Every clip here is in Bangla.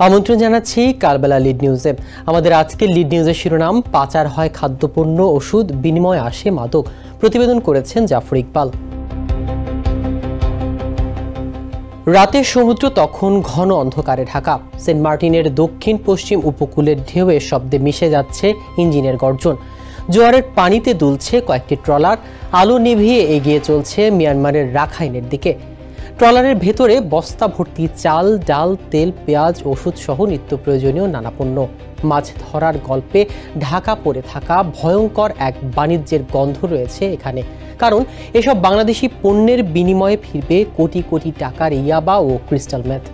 আমন্ত্রণ জানাচ্ছি কালবেলা লিড নিউজে। আমাদের আজকের লিড নিউজের শিরোনাম, পাচার হয় খাদ্যপণ্য, ওষুধ, বিনিময়ে আসে মাদক। প্রতিবেদন করেছেন জাফর ইকবাল। রাতের সমুদ্র তখন ঘন অন্ধকারে ঢাকা। সেন্ট মার্টিনের দক্ষিণ পশ্চিম উপকূলের ঢেউয়ের শব্দে মিশে যাচ্ছে ইঞ্জিনের গর্জন। জোয়ারের পানিতে দুলছে কয়েকটি ট্রলার, আলো নিভিয়ে এগিয়ে চলছে মিয়ানমারের রাখাইনের দিকে। ট্রলারের ভেতরে বস্তা ভর্তি চাল, ডাল, তেল, পেঁয়াজ, ওষুধ সহ নিত্য প্রয়োজনীয় নানা পণ্য। মাছ ধরার গল্পে ঢাকা পড়ে থাকা ভয়ঙ্কর এক বাণিজ্যের গন্ধ রয়েছে এখানে। কারণ এসব বাংলাদেশি পণ্যের বিনিময়ে ফিরবে কোটি কোটি টাকার ইয়াবা ও crystal meth.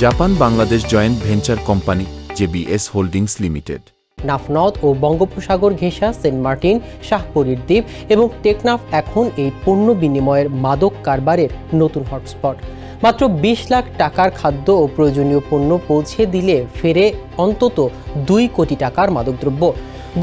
Japan Bangladesh joint venture company JBS Holdings Limited. নাফনদ ও বঙ্গোপসাগর ঘেঁষা সেন্ট মার্টিন, শাহপরীর দ্বীপ এবং টেকনাফ এখন এই পণ্য বিনিময়ের মাদক কারবারের নতুন হটস্পট। মাত্র ২০ লাখ টাকার খাদ্য ও প্রয়োজনীয় পণ্য পৌঁছে দিলে ফেরে অন্তত ২ কোটি টাকার মাদকদ্রব্য।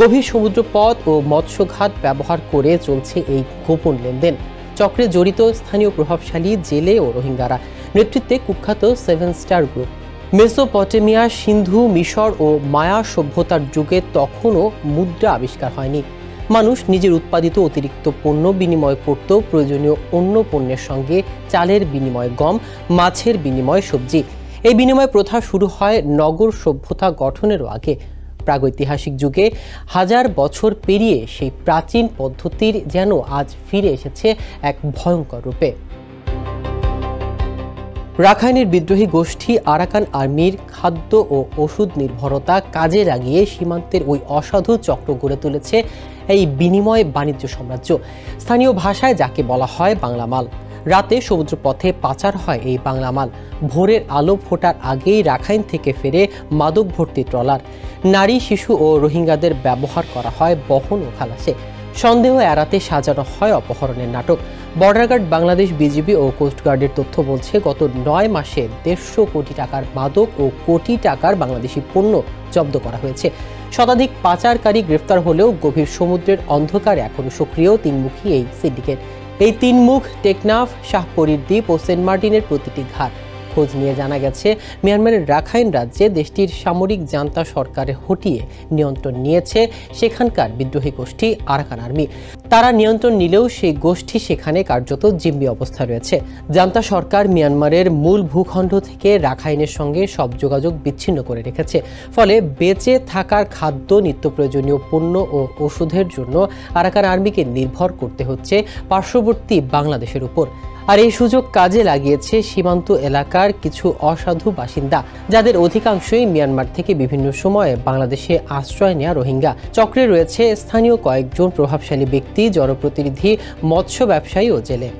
গভীর সমুদ্রপথ ও মৎস্যঘাট ব্যবহার করে চলছে এই গোপন লেনদেন। চক্রে জড়িত স্থানীয় প্রভাবশালী জেলে ও রোহিঙ্গারা, নেতৃত্বে কুখ্যাত 7 স্টার গ্রুপ। মেসোপটেমিয়া, সিন্ধু, মিশর ও মায়া সভ্যতার যুগে তখনও মুদ্রা আবিষ্কার হয়নি। মানুষ নিজের উৎপাদিত অতিরিক্ত পণ্য বিনিময় করত প্রয়োজনীয় অন্য পণ্যের সঙ্গে। চালের বিনিময়ে গম, মাছের বিনিময়ে সবজি। এই বিনিময় প্রথা শুরু হয় নগর সভ্যতা গঠনেরও আগে। প্রাগৈতিহাসিক যুগে হাজার বছর পেরিয়ে সেই প্রাচীন পদ্ধতির যেন আজ ফিরে এসেছে এক ভয়ঙ্কর রূপে। রাখাইনের বিদ্রোহী গোষ্ঠী আরাকান আর্মির খাদ্য ও ওষুধ নির্ভরতা কাজে লাগিয়ে সীমান্তের ওই অসাধু চক্র গড়ে তুলেছে এই বিনিময় বাণিজ্য সাম্রাজ্য। স্থানীয় ভাষায় যাকে বলা হয় বাংলা মাল। রাতে সমুদ্রপথে পাচার হয় এই বাংলা মাল। ভোরের আলো ফোটার আগেই রাখাইন থেকে ফেরে মাদক ভর্তি ট্রলার। নারী, শিশু ও রোহিঙ্গাদের ব্যবহার করা হয় বহন ও খালাসে। সন্দেহ এড়াতে সাজানো হয় অপহরণের নাটক। বর্ডার গার্ড বাংলাদেশ, বিজিবি ও কোস্টগার্ডের তথ্য বলছে, গত ৯ মাসে ১৫০ কোটি টাকার মাদক ও কোটি টাকার বাংলাদেশি পণ্য জব্দ করা হয়েছে। শতাধিক পাচারকারী গ্রেফতার হলেও গভীর সমুদ্রের অন্ধকারে এখনো সক্রিয় তিনমুখী এই সিন্ডিকেট। এই তিন মুখ টেকনাফ, শাহপরীর দ্বীপ ও সেন্ট মার্টিনের প্রতিটি ঘাট। খোঁজ নিয়ে জানা গেছে, মিয়ানমারের রাখাইন রাজ্যে দেশটির সামরিক জান্তা সরকারে হটিয়ে নিয়ন্ত্রণ নিয়েছে সেখানকার বিদ্রোহী গোষ্ঠী আরাকান আর্মি। তারা নিয়ন্ত্রণ নিলেও সেই গোষ্ঠী সেখানে কার্যত জিম্মি অবস্থা রয়েছে। জান্তা সরকার মিয়ানমারের মূল ভূখণ্ড থেকে রাখাইনের সঙ্গে সব যোগাযোগ বিচ্ছিন্ন করে রেখেছে। ফলে বেঁচে থাকার খাদ্য, নিত্য প্রয়োজনীয় পণ্য ও ওষুধের জন্য আরাকান আর্মিকে নির্ভর করতে হচ্ছে পার্শ্ববর্তী বাংলাদেশের উপর। আর এই সুযোগ কাজে লাগিয়েছে সীমান্ত এলাকার কিছু অসাধু বাসিন্দা, যাদের অধিকাংশই মিয়ানমার থেকে বিভিন্ন সময়ে বাংলাদেশে আশ্রয় নেওয়া রোহিঙ্গা। চক্রে রয়েছে স্থানীয় কয়েকজন প্রভাবশালী ব্যক্তি, জনপ্রতিনিধি, মৎস্য ব্যবসায়ী ও জেলে।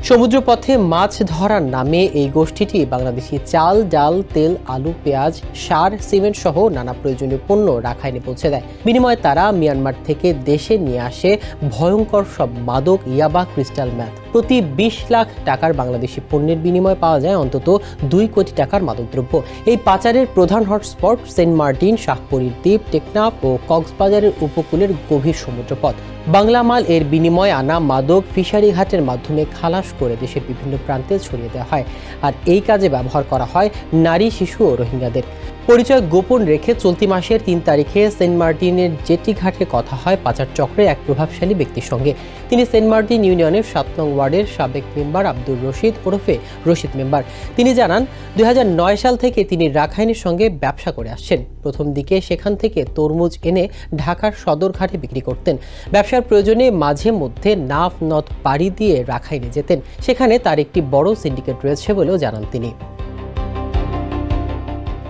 সমুদ্রপথে মাছ ধরার নামে এই গোষ্ঠীটি বাংলাদেশি চাল, ডাল, তেল, আলু, পেঁয়াজ, সার, সিমেন্ট সহ নানা প্রয়োজনীয় পণ্য রাখাইনে পৌঁছে দেয়। বিনিময়ে তারা মিয়ানমার থেকে দেশে নিয়ে আসে ভয়ঙ্কর সব মাদক, ইয়াবা, ক্রিস্টাল ম্যাথ। প্রতি ২০ লাখ টাকার বাংলাদেশি পণ্যের বিনিময়ে পাওয়া যায় অন্তত ২ কোটি টাকার মাদকদ্রব্য। এই পাচারের প্রধান হটস্পট সেন্ট মার্টিন, শাহপরীর দ্বীপ, টেকনাফ ও কক্সবাজারের উপকূলের গভীর সমুদ্রপথ। বাংলা মাল এর বিনিময়ে আনা মাদক ফিশারি ঘাটের মাধ্যমে খালাস করে দেশের বিভিন্ন প্রান্তে ছড়িয়ে দেওয়া হয়। আর এই কাজে ব্যবহার করা হয় নারী, শিশু ও রোহিঙ্গাদের। পরিচয় গোপন রেখে চলতি মাসের ৩ তারিখে সেন্ট মার্টিনের জেটি ঘাটে কথা হয় পাচার চক্রের এক প্রভাবশালী ব্যক্তির সঙ্গে। তিনি সেন্ট মার্টিন ইউনিয়নের ৭ নং ওয়ার্ডের সাবেক মেম্বার আব্দুর রশিদ ওরফে রশিদ মেম্বার। তিনি জানান, ২০০৯ সাল থেকে তিনি রাখাইনের সঙ্গে ব্যবসা করে আসছেন। প্রথম দিকে সেখান থেকে তরমুজ এনে ঢাকার সদর ঘাটে বিক্রি করতেন। ব্যবসার প্রয়োজনে মাঝে মধ্যে নাফ নদ পাড়ি দিয়ে রাখাইনে যেতেন। সেখানে তার একটি বড় সিন্ডিকেট রয়েছে বলেও জানান তিনি।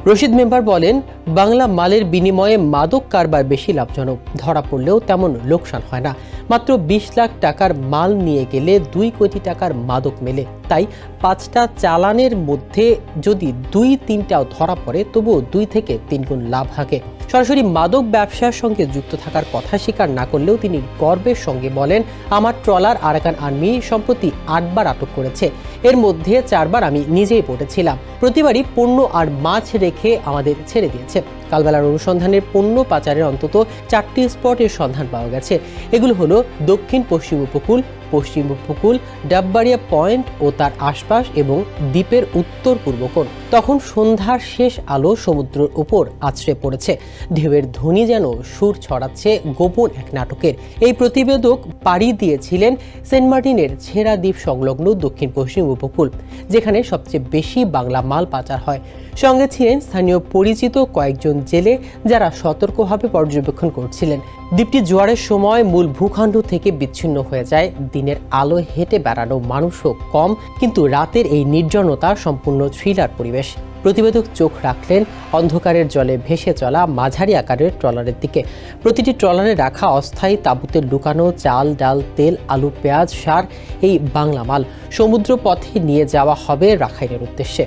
রশিদ মেম্বার বলেন, বাংলা মালের বিনিময়ে মাদক কারবার বেশি লাভজনক। ধরা পড়লেও তেমন লোকসান হয় না। মাত্র ২০ লাখ টাকার মাল নিয়ে গেলে ২ কোটি টাকার মাদক মেলে। তাই ৫টা চালানের মধ্যে যদি ২-৩টাও ধরা পড়ে, তবুও ২ থেকে ৩ গুণ লাভ থাকে। সরাসরি মাদক ব্যবসার সঙ্গে যুক্ত থাকার কথা স্বীকার না করলেও তিনি গর্বের সঙ্গে বলেন, আমার ট্রলার আরাকান আর্মি সম্প্রতি ৮ বার আটক করেছে। এর মধ্যে ৪ বার আমি নিজেই পড়েছিলাম। প্রতিবারই পণ্য আর মাছ রেখে আমাদের ছেড়ে দিয়েছে। কালবেলার অনুসন্ধানের পণ্য পাচারের অন্তত ৪টি স্পটের সন্ধান পাওয়া গেছে। এগুলো হলো দক্ষিণ পশ্চিম উপকূল, পশ্চিম উপকূল, ডাববাড়িয়া পয়েন্ট ও তার আশপাশ এবং দ্বীপের উত্তর পূর্ব কোণ। তখন সন্ধ্যার শেষ আলো সমুদ্রের উপর আছড়ে পড়েছে। ঢেউয়ের ধ্বনি যেন সুর ছড়াচ্ছে গোপন এক নাটকের। এই প্রতিবেদক পাড়ি দিয়েছিলেন সেন্ট মার্টিনের ছেড়া দ্বীপ সংলগ্ন দক্ষিণ পশ্চিম উপকূল, যেখানে সবচেয়ে বেশি বাংলা মাল পাচার হয়। সঙ্গে ছিলেন স্থানীয় পরিচিত কয়েকজন জেলে, যারা সতর্কভাবে পর্যবেক্ষণ করছিলেন। দ্বীপটি জোয়ারের সময় মূল ভূখণ্ড থেকে বিচ্ছিন্ন হয়ে যায়। দিনের আলো হেঁটে বেড়ানো মানুষও কম, কিন্তু রাতের এই নির্জনতা সম্পূর্ণ থ্রিলার পরিবেশ। প্রতিবেদক চোখ রাখলেন অন্ধকারের জলে ভেসে চলা মাঝারি আকারের ট্রলারের দিকে। প্রতিটি ট্রলারে রাখা অস্থায়ী তাঁবুতে লুকানো চাল, ডাল, তেল, আলু, পেঁয়াজ, সার, এই বাংলা মাল সমুদ্র পথে নিয়ে যাওয়া হবে রাখাইনের উদ্দেশ্যে।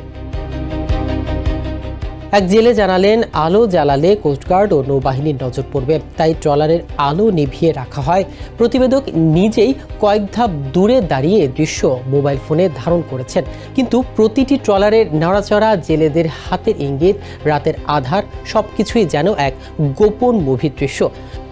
এক জেলে জানালেন, আলো জ্বালালে কোস্টগার্ড ও নৌবাহিনীর নজর পড়বে, তাই ট্রলারের আলো নিভিয়ে রাখা হয়। প্রতিবেদক নিজেই কয়েক ধাপ দূরে দাঁড়িয়ে দৃশ্য মোবাইল ফোনে ধারণ করেছেন, কিন্তু প্রতিটি ট্রলারের নড়াচড়া, জেলেদের হাতের ইঙ্গিত, রাতের আধার, সবকিছুই যেন এক গোপন মুভির দৃশ্য।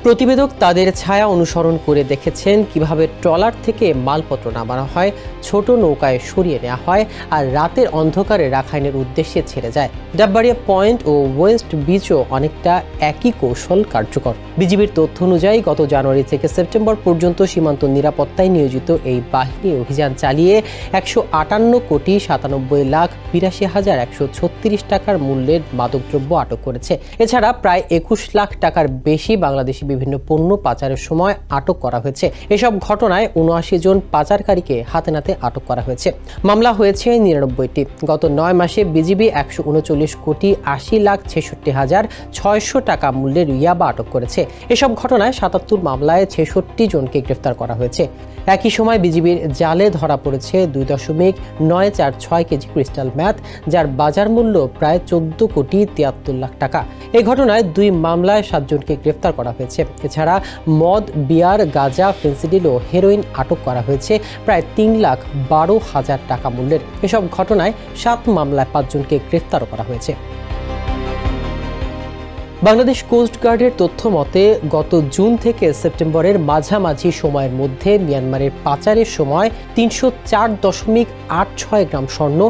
প্রতিবেদক তাদের ছায়া অনুসরণ করে দেখেছেন কিভাবে ট্রলার থেকে মালপত্র নামানো হয়, ছোট নৌকায় সরিয়ে নেওয়া হয় আর রাতের অন্ধকারে রাখাইনের উদ্দেশ্যে ছেড়ে যায়। ডাববাড়িয়া পয়েন্ট ও ওয়েস্ট বিচও অনেকটা একই কৌশল কার্যকর। বিজিবির তথ্য অনুযায়ী গত জানুয়ারি থেকে সেপ্টেম্বর পর্যন্ত সীমান্ত নিরাপত্তায় নিয়োজিত এই বাহিনী অভিযান চালিয়ে ১৯,৯,৮,৮২,৮২,১৩৬ টাকার মূল্যের মাদকদ্রব্য আটক করেছে। এছাড়া প্রায় ২১ লাখ টাকার বেশি বাংলাদেশি বিভিন্ন পণ্য পাচারের সময় আটক করা হয়েছে। এসব ঘটনায় ৭৯ জন পাচারকারীকে হাতে নাতে আটক করা হয়েছে। মামলা হয়েছে ৯৯টি। গত ৯ মাসে বিজিবি ১৩৯,৬৬,৬৬০ টাকা মূল্যের ইয়াবা আটক করেছে। এসব ঘটনায় ৭৭ মামলায় ৬৬ জনকে গ্রেফতার করা হয়েছে। একই সময় বিজিবির জালে ধরা পড়েছে ২.৯৪৬ কেজি ক্রিস্টাল ম্যাথ, যার বাজার মূল্য প্রায় ১৪,৭৩,০০,০০০ টাকা। এই ঘটনায় ২ মামলায় ৭ জনকে গ্রেফতার করা হয়েছে। এছাড়া মদ, বিয়ার, গাঁজা, ফেন্সিডিল ও হেরোইন আটক করা হয়েছে প্রায় ৩,১২,০০০ টাকা মূল্যের। এসব ঘটনায় ৭ মামলায় ৫ জনকে গ্রেফতারও করা হয়েছে। বাংলাদেশ কোস্টগার্ডের তথ্য মতে গত জুন থেকে সেপ্টেম্বরের মাঝামাঝি সময়ের মধ্যে মিয়ানমারের পাচারের সময় ৩০৪.৮৬ গ্রাম স্বর্ণ,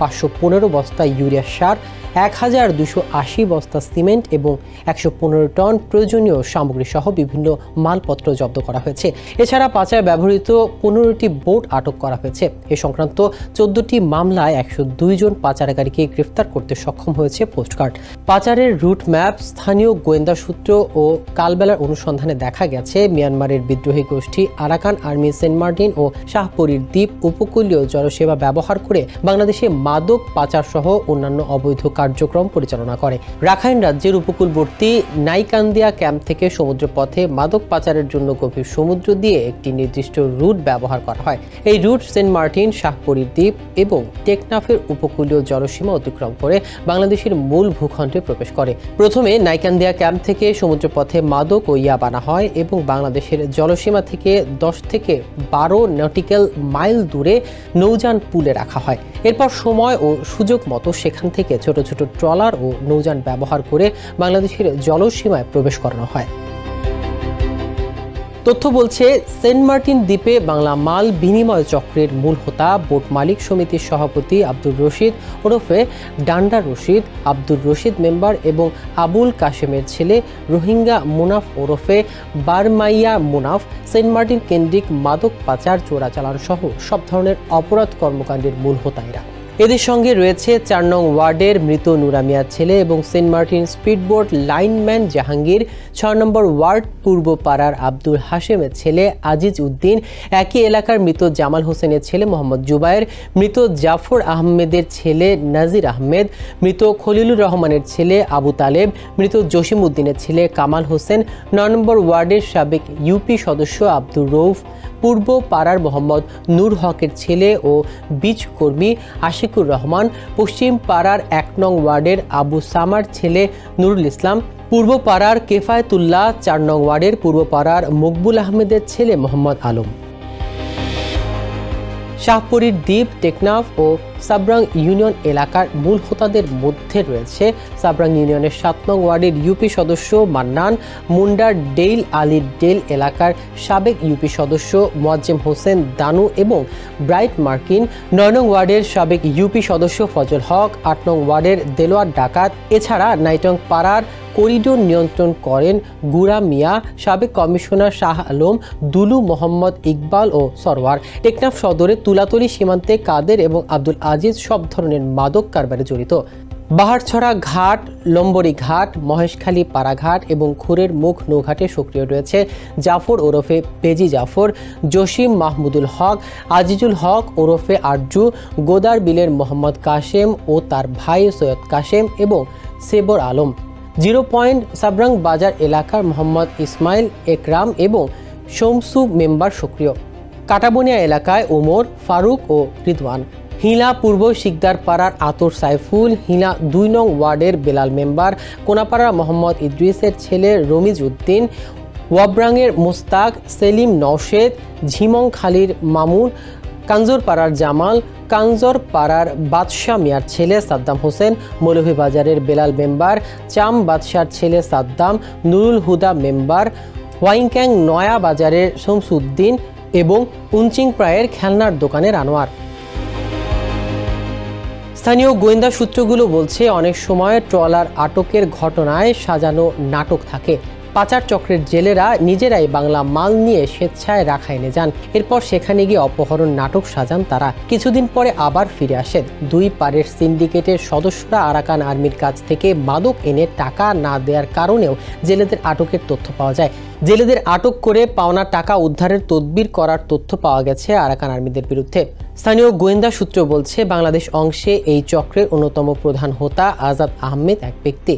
৫১৫ বস্তা ইউরিয়া সার, ১,২৮০ বস্তা সিমেন্ট এবং ১১৫ টন প্রয়োজনীয় সামগ্রী সহ বিভিন্ন মালপত্র জব্দ করা হয়েছে। এছাড়া পাচার ব্যবহৃত ১৫টি বোট আটক করা হয়েছে। এ সংক্রান্ত ১৪টি মামলায় ১০২ জন পাচারকারীকে গ্রেফতার করতে সক্ষম হয়েছে কোস্টগার্ড। পাচারের রুট ম্যাপ, স্থানীয় গোয়েন্দা সূত্র ও কালবেলার অনুসন্ধানে দেখা গেছে মিয়ানমারের বিদ্রোহী গোষ্ঠী আরাকান আর্মি সেন্ট মার্টিন ও শাহপরীর দ্বীপ উপকূলীয় জলসেবা ব্যবহার করে বাংলাদেশে মাদক পাচার সহ অন্যান্য অবৈধ কার্যক্রম পরিচালনা করে। রাখাইন রাজ্যের উপকূলবর্তী নাইকান্দিয়া ক্যাম্প থেকে সমুদ্রপথে মাদক পাচারের জন্য গভীর সমুদ্র দিয়ে একটি নির্দিষ্ট রুট ব্যবহার করা হয়। এই রুট সেন্ট মার্টিন, শাহপরীর দ্বীপ এবং টেকনাফের উপকূলীয় জলসীমা অতিক্রম করে বাংলাদেশের মূল ভূখণ্ডে প্রবেশ করে। প্রথমে নাইকান্দিয়া ক্যাম্প থেকে সমুদ্রপথে মাদক ও ইয়াবা আনা হয় এবং বাংলাদেশের জলসীমা থেকে ১০ থেকে ১২ নটিক্যাল মাইল দূরে নৌযান পুলে রাখা হয়। এরপর সময় ও সুযোগ মতো সেখান থেকে ছোট ছোট ট্রলার ও নৌযান ব্যবহার করে বাংলাদেশের জলসীমায় প্রবেশ করানো হয়। তথ্য বলছে, সেন্ট মার্টিন দ্বীপে বাংলা মাল বিনিময় চক্রের মূল হোতা বোট মালিক সমিতির সভাপতি আব্দুর রশিদ ওরফে ডান্ডা রশিদ, আব্দুর রশিদ মেম্বার এবং আবুল কাশেমের ছেলে রোহিঙ্গা মুনাফ ওরফে বারমাইয়া মুনাফ সেন্ট মার্টিন কেন্দ্রিক মাদক পাচার, চোরাচালান সহ সব ধরনের অপরাধ কর্মকাণ্ডের মূল হোতা এরা। এদের সঙ্গে রয়েছে ৪ নং ওয়ার্ডের মৃত নুরা মিয়ার ছেলে এবং Saint Martin speedboat lineman Jahangir, ৬ নম্বর ওয়ার্ড পূর্ব পাড়ার আব্দুল হাশেমের ছেলে আজিজ উদ্দিন, একই এলাকার মৃত জামাল হোসেনের ছেলে মোহাম্মদ জুবায়ের, মৃত জাফর আহমেদের ছেলে নাজির আহমেদ, মৃত খলিলুর রহমানের ছেলে আবু তালেব, মৃত জসিম উদ্দিনের ছেলে কামাল হোসেন, ৯ নম্বর ওয়ার্ডের সাবেক ইউপি সদস্য আব্দুর রৌফ, পূর্ব পাড়ার মোহাম্মদ নূর হকের ছেলে ও বীজ কর্মী আশিকুর রহমান, পশ্চিম পাড়ার ১ নং ওয়ার্ডের আবু সামার ছেলে নুরুল ইসলাম, পূর্ব পাড়ার কেফায়েতুল্লাহ, ৪ নং ওয়ার্ডের পূর্ব পাড়ার মকবুল আহমেদের ছেলে মোহাম্মদ আলম। শাহপরীর দ্বীপ, টেকনাফ ও সাবরাং ইউনিয়ন এলাকার মূল হোতাদের মধ্যে রয়েছে সাবরাং ইউনিয়নের ৭ নং ওয়ার্ডের ইউপি সদস্য মান্নান, মুন্ডার ডেইল আলী ডেল এলাকার সাবেক ইউপি সদস্য মোয়াজ্জেম হোসেন দানু এবং ব্রাইট মার্কিন, ৯ নং ওয়ার্ডের সাবেক ইউপি সদস্য ফজল হক, ৮ নং ওয়ার্ডের দেলোয়ার ডাকাত। এছাড়া নাইটং পাড়ার করিডোর নিয়ন্ত্রণ করেন গুড়া মিয়া, সাবেক কমিশনার শাহ আলম, দুলু মোহাম্মদ ইকবাল ও সরওয়ার। টেকনাফ সদরে তুলাতলি সীমান্তে কাদের এবং আব্দুল আজিজ সব ধরনের মাদক কারবারে জড়িত। বাহারছড়া ঘাট, লম্বরি ঘাট, মহেশখালী পাড়াঘাট এবং খুরের মুখ নৌঘাটে সক্রিয় রয়েছে জাফর ওরফে পেজি জাফর, জসিম মাহমুদুল হক, আজিজুল হক ওরফে আরজু, গোদার বিলের মোহাম্মদ কাশেম ও তার ভাই সৈয়দ কাশেম এবং সেবর আলম। 0 পয়েন্ট সাবরাং বাজার এলাকার মোহাম্মদ ইসমাইল, একরাম এবং শমসু মেম্বার সক্রিয়। কাটাবনিয়া এলাকায় ওমর, ফারুক ও রিদওয়ান। হিলা পূর্ব শিকদার পাড়ার আতর সাইফুল, হিলা 2 নং ওয়ার্ডের বেলাল মেম্বার, কোনাপাড়া মোহাম্মদ ইদ্রিসের ছেলে রমিজ উদ্দিন, ওয়াবরাংয়ের মোস্তাক, সেলিম নওশেদ, ঝিমংখালীর মামুন, কাঞ্জরপাড়ার জামাল, কাঞ্জরপাড়ার বাদশাহ মিয়ার ছেলে সাদ্দাম হোসেন, মৌলভীবাজারের বেলাল মেম্বার, চাম বাদশার ছেলে সাদ্দাম, নুরুল হুদা মেম্বার, ওয়াইংক্যাং নয়া বাজারের শমসুদ্দিন এবং উনচিংপ্রায়ের খেলনার দোকানের আনোয়ার। স্থানীয় গোয়েন্দা সূত্রগুলো বলছে অনেক সময় ট্রলার আটকের ঘটনায় সাজানো নাটক থাকে। পাচার চক্রের জেলেরা নিজেরাই বাংলা মাল নিয়ে স্বেচ্ছায় রাখাইনে যান, এরপর সেখানে গিয়ে অপহরণ নাটক সাজান তারা। কিছুদিন পরে আবার ফিরে আসেন। 2 পারের সিন্ডিকেটের সদস্যরা আরাকান আর্মির কাছ থেকে মাদক এনে টাকা না দেওয়ার কারণেও জেলেদের আটকের তথ্য পাওয়া যায়। জেলেদের আটক করে পাওনা টাকা উদ্ধারের তদবির করার তথ্য পাওয়া গেছে আরাকান আর্মিদের বিরুদ্ধে। স্থানীয় গোয়েন্দা সূত্র বলছে বাংলাদেশ অংশে এই চক্রের অন্যতম প্রধান হোতা আজাদ আহমেদ এক ব্যক্তি।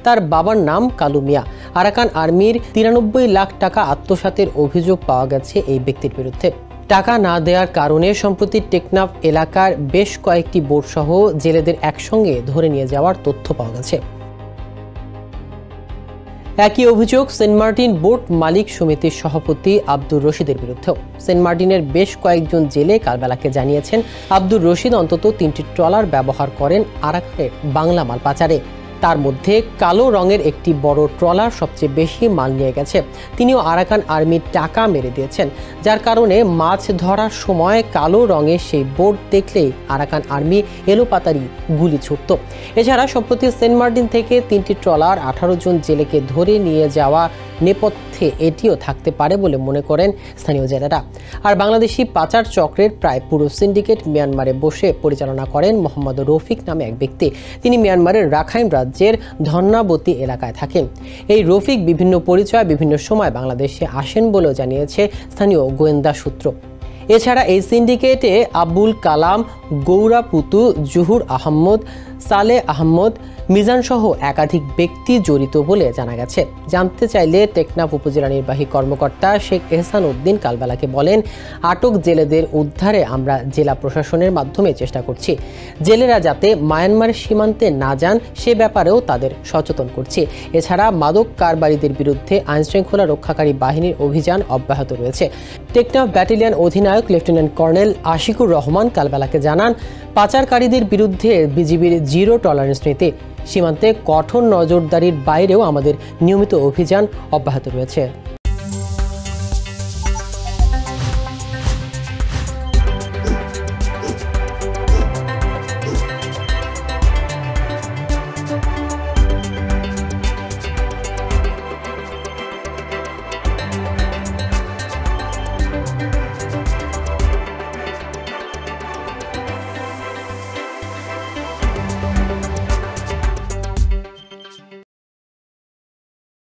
তার বাবার নাম কালু মিয়া। আরাকান আর্মির 93 লাখ টাকা আত্মসাতের অভিযোগ পাওয়া গেছে এই ব্যক্তির বিরুদ্ধে। টাকা না দেওয়ার কারণে সম্প্রতি টেকনাফ এলাকার বেশ কয়েকটি বোট সহ জেলেদের একসঙ্গে ধরে নিয়ে যাওয়ার তথ্য পাওয়া গেছে। একই অভিযোগ সেন্ট মার্টিন বোট মালিক সমিতির সভাপতি আব্দুর রশিদের বিরুদ্ধেও। সেন্ট মার্টিনের বেশ কয়েকজন জেলে কালবেলাকে জানিয়েছেন আব্দুর রশিদ অন্তত 3টি ট্রলার ব্যবহার করেন আরাকানের বাংলা মাল পাচারে। তার মধ্যে কালো রঙের একটি বড় ট্রলার সবচেয়ে বেশি মাল নিয়ে গেছে। তিনিও আরাকান আর্মির টাকা মেরে দিয়েছেন, যার কারণে মাছ ধরার সময় কালো রঙের সেই বোট দেখলেই আরাকান আর্মি এলোপাতারি গুলি ছুটত। এছাড়া সম্প্রতি সেন্ট মার্টিন থেকে 3টি ট্রলার 18 জন জেলেকে ধরে নিয়ে যাওয়া নেপথ্যে এটিও থাকতে পারে বলে মনে করেন স্থানীয় জেলেরা। আর বাংলাদেশি পাচার চক্রের প্রায় পুরো সিন্ডিকেট মিয়ানমারে বসে পরিচালনা করেন মোহাম্মদ রফিক নামে এক ব্যক্তি। তিনি মিয়ানমারের রাখাইন রাজ্যের ধন্যাবতী এলাকায় থাকেন। এই রফিক বিভিন্ন পরিচয় বিভিন্ন সময় বাংলাদেশে আসেন বলেও জানিয়েছে স্থানীয় গোয়েন্দা সূত্র। এছাড়া এই সিন্ডিকেটে আবুল কালাম, গৌরা পুতু, জুহুর আহমদ, সালে আহমদ, মিজান সহ একাধিক ব্যক্তি জড়িত বলে জানা গেছে। জানতে চাইলে টেকনাফ উপজেলা নির্বাহী কর্মকর্তা শেখ এহসান উদ্দিন কালবেলাকে বলেন, আটক জেলেদের উদ্ধারে আমরা জেলা প্রশাসনের মাধ্যমে চেষ্টা করছি। জেলেরা যাতে মায়ানমারের সীমান্তে না যান সে ব্যাপারেও তাদের সচেতন করছি। এছাড়া মাদক কারবারিদের বিরুদ্ধে আইনশৃঙ্খলা রক্ষাকারী বাহিনীর অভিযান অব্যাহত রয়েছে। টেকনাফ ব্যাটালিয়ন অধিনায়ক লেফটেন্যান্ট কর্নেল আশিকুর রহমান কালবেলাকে জানান, পাচারকারীদের বিরুদ্ধে বিজিবির 0 টলারেন্স নীতি। সীমান্তে কঠোর নজরদারির বাইরেও আমাদের নিয়মিত অভিযান অব্যাহত রয়েছে।